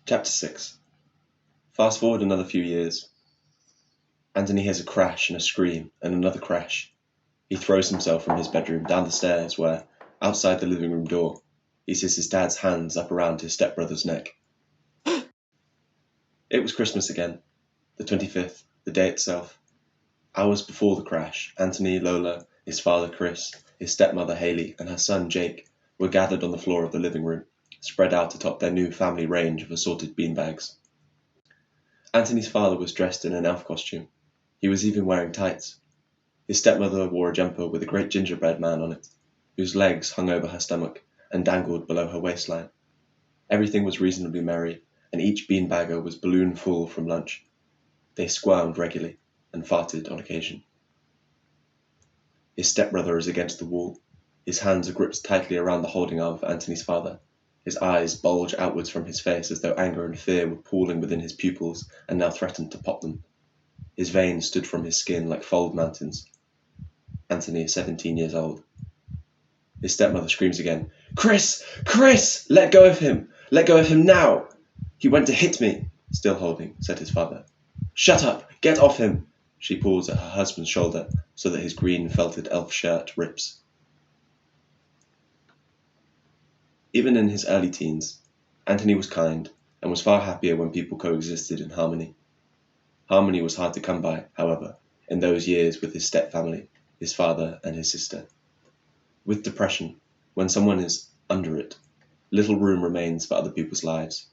Chapter 6. Fast forward another few years. Anthony hears a crash and a scream and another crash. He throws himself from his bedroom down the stairs where, outside the living room door, he sees his dad's hands up around his stepbrother's neck. It was Christmas again, the 25th, the day itself. Hours before the crash, Anthony, Lola, his father Chris, his stepmother Haley, and her son Jake were gathered on the floor of the living room, spread out atop their new family range of assorted beanbags. Anthony's father was dressed in an elf costume. He was even wearing tights. His stepmother wore a jumper with a great gingerbread man on it, whose legs hung over her stomach and dangled below her waistline. Everything was reasonably merry, and each beanbagger was balloon full from lunch. They squirmed regularly and farted on occasion. His stepbrother is against the wall. His hands are gripped tightly around the holding arm of Anthony's father. His eyes bulge outwards from his face as though anger and fear were pooling within his pupils and now threatened to pop them. His veins stood from his skin like fold mountains. Anthony is 17 years old. His stepmother screams again, "Chris! Chris! Let go of him! Let go of him now! He went to hit me!" Still holding, said his father. "Shut up! Get off him!" She pulls at her husband's shoulder so that his green felted elf shirt rips. Even in his early teens, Anthony was kind and was far happier when people coexisted in harmony. Harmony was hard to come by, however, in those years with his stepfamily, his father and his sister. With depression, when someone is under it, little room remains for other people's lives.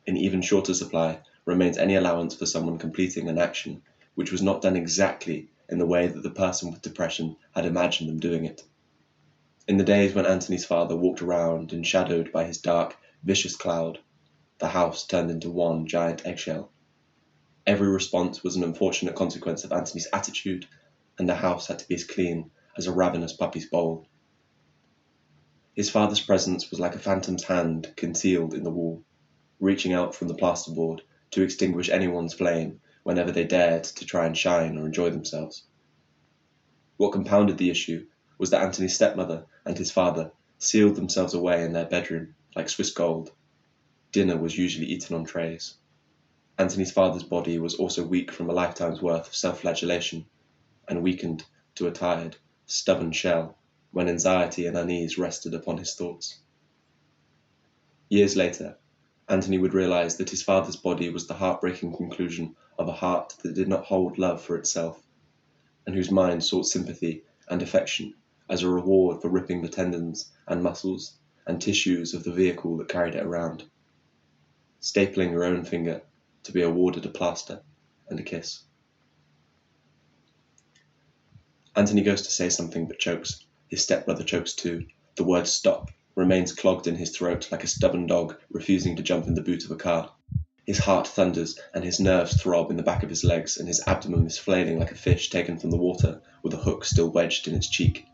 In even shorter supply remains any allowance for someone completing an action which was not done exactly in the way that the person with depression had imagined them doing it. In the days when Anthony's father walked around enshadowed by his dark, vicious cloud, the house turned into one giant eggshell. Every response was an unfortunate consequence of Anthony's attitude, and the house had to be as clean as a ravenous puppy's bowl. His father's presence was like a phantom's hand concealed in the wall, reaching out from the plasterboard to extinguish anyone's flame whenever they dared to try and shine or enjoy themselves. What compounded the issue was that Anthony's stepmother and his father sealed themselves away in their bedroom like Swiss gold. Dinner was usually eaten on trays. Anthony's father's body was also weak from a lifetime's worth of self-flagellation, and weakened to a tired, stubborn shell when anxiety and unease rested upon his thoughts. Years later, Anthony would realize that his father's body was the heartbreaking conclusion of a heart that did not hold love for itself, and whose mind sought sympathy and affection as a reward for ripping the tendons and muscles and tissues of the vehicle that carried it around, stapling your own finger to be awarded a plaster and a kiss. Anthony goes to say something but chokes. His stepbrother chokes too. The word "stop" remains clogged in his throat like a stubborn dog refusing to jump in the boot of a car. His heart thunders and his nerves throb in the back of his legs, and his abdomen is flailing like a fish taken from the water with a hook still wedged in its cheek.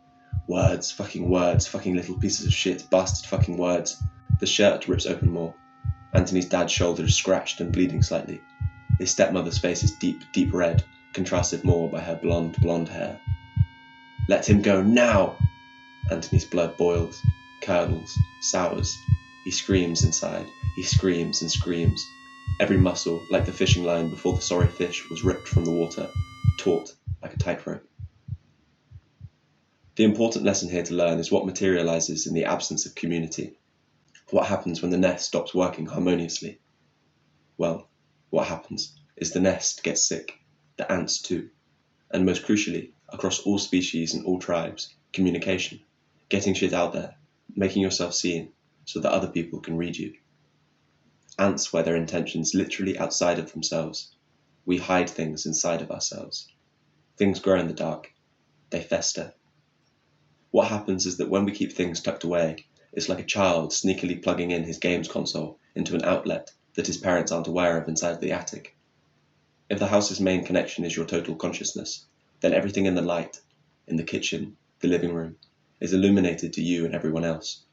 Words, fucking little pieces of shit, bastard fucking words. The shirt rips open more. Anthony's dad's shoulder is scratched and bleeding slightly. His stepmother's face is deep red, contrasted more by her blonde hair. "Let him go now!" Anthony's blood boils, curdles, sours. He screams inside. He screams and screams. Every muscle, like the fishing line before the sorry fish was ripped from the water, taut like a tightrope. The important lesson here to learn is what materializes in the absence of community. What happens when the nest stops working harmoniously? Well, what happens is the nest gets sick, the ants too, and most crucially, across all species and all tribes, communication, getting shit out there, making yourself seen so that other people can read you. Ants wear their intentions literally outside of themselves. We hide things inside of ourselves. Things grow in the dark. They fester. What happens is that when we keep things tucked away, it's like a child sneakily plugging in his games console into an outlet that his parents aren't aware of inside the attic. If the house's main connection is your total consciousness, then everything in the light, in the kitchen, the living room, is illuminated to you and everyone else.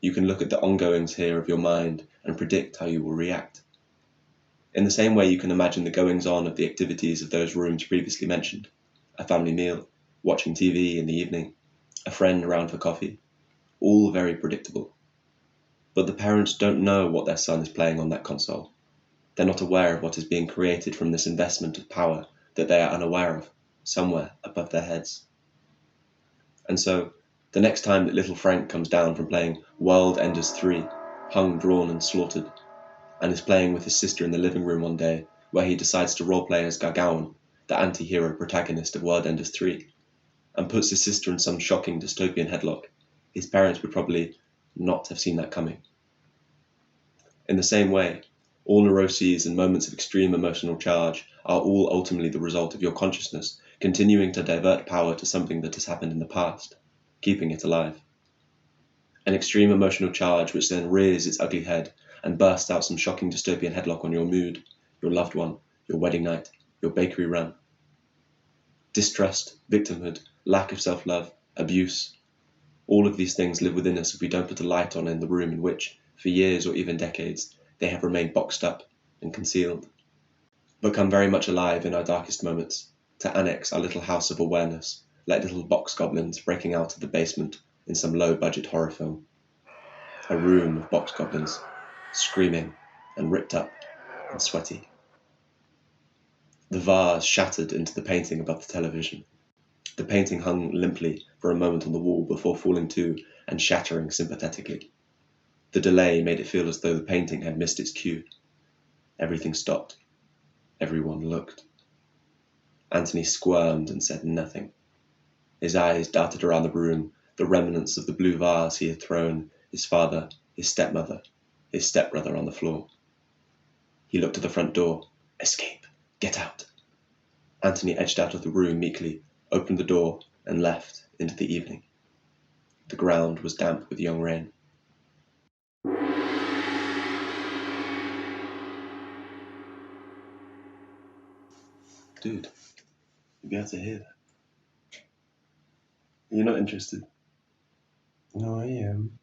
You can look at the ongoings here of your mind and predict how you will react. In the same way you can imagine the goings-on of the activities of those rooms previously mentioned, a family meal, watching TV in the evening, a friend around for coffee, all very predictable. But the parents don't know what their son is playing on that console. They're not aware of what is being created from this investment of power that they are unaware of, somewhere above their heads. And so, the next time that little Frank comes down from playing World Enders 3, hung, drawn, and slaughtered, and is playing with his sister in the living room one day, where he decides to roleplay as Gargowan, the anti-hero protagonist of World Enders 3, and puts his sister in some shocking dystopian headlock, his parents would probably not have seen that coming. In the same way, all neuroses and moments of extreme emotional charge are all ultimately the result of your consciousness continuing to divert power to something that has happened in the past, keeping it alive. An extreme emotional charge which then rears its ugly head and bursts out some shocking dystopian headlock on your mood, your loved one, your wedding night, your bakery run. Distrust, victimhood, lack of self-love, abuse, all of these things live within us if we don't put a light on in the room in which, for years or even decades, they have remained boxed up and concealed, but come very much alive in our darkest moments, to annex our little house of awareness, like little box goblins breaking out of the basement in some low-budget horror film. A room of box goblins, screaming and ripped up and sweaty. The vase shattered into the painting above the television. The painting hung limply for a moment on the wall before falling to and shattering sympathetically. The delay made it feel as though the painting had missed its cue. Everything stopped. Everyone looked. Anthony squirmed and said nothing. His eyes darted around the room, the remnants of the blue vase he had thrown, his father, his stepmother, his stepbrother on the floor. He looked at the front door. Escape. Get out. Anthony edged out of the room meekly, opened the door, and left into the evening. The ground was damp with young rain. Dude, you'd be able to hear that. You're not interested? No, I am.